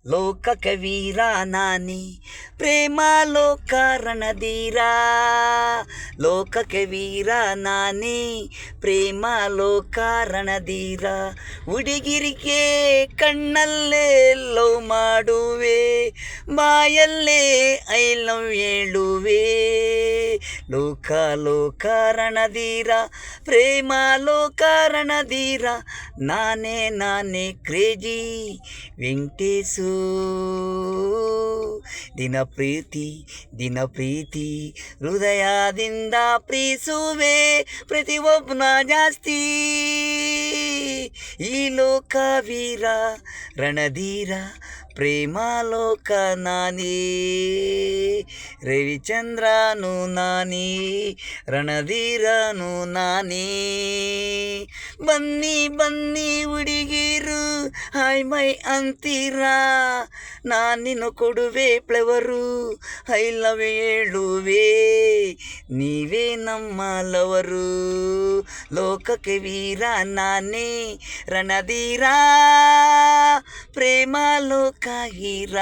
ಲೋಕಕ್ಕೆ ವೀರ ನಾನೇ, ಪ್ರೇಮ ಲೋಕ ರಣಧೀರ. ಲೋಕಕ್ಕೆ ವೀರ ನಾನೇ, ಪ್ರೇಮ ಲೋಕ ರಣಧೀರ. ಹುಡುಗಿರಿಗೆ ಕಣ್ಣಲ್ಲೇ ಲವ್ ಮಾಡುವೆ, ಬಾಯಲ್ಲೇ ಐ ಲವ್ ಹೇಳುವೆ. ಲೋಕ ಲೋಕ ರಣಧೀರ, ಪ್ರೇಮ ಲೋಕ ರಣಧೀರ. ನಾನೇ ಕ್ರೇಜಿ ವೆಂಕಟೇಶು. ದಿನ ಪ್ರೀತಿ ಹೃದಯದಿಂದ ಪ್ರೀಸುವೆ ಪ್ರತಿಯೊಬ್ಬನ ಜಾಸ್ತಿ. ಈ ಲೋಕ ವೀರ ರಣಧೀರ, ಪ್ರೇಮ ಲೋಕ ನಾನೇ. ರವಿಚಂದ್ರನು ನಾನೇ, ರಣಧೀರನು ನಾನೇ. ಬನ್ನಿ ಹುಡುಗಿರು ಹಾಯ್ ಮೈ ಅಂತೀರ, ನಾನಿನ್ನು ಕೊಡುವೆ ಫ್ಲವರು, ಐ ಲವ್ ಹೇಳುವೆ, ನೀವೇ ನಮ್ಮ ಲವರು. ಲೋಕಕ್ಕೆ ವೀರ ನಾನೇ, ರಣಧೀರ, ಪ್ರೇಮ ಲೋಕ ಹೀರ.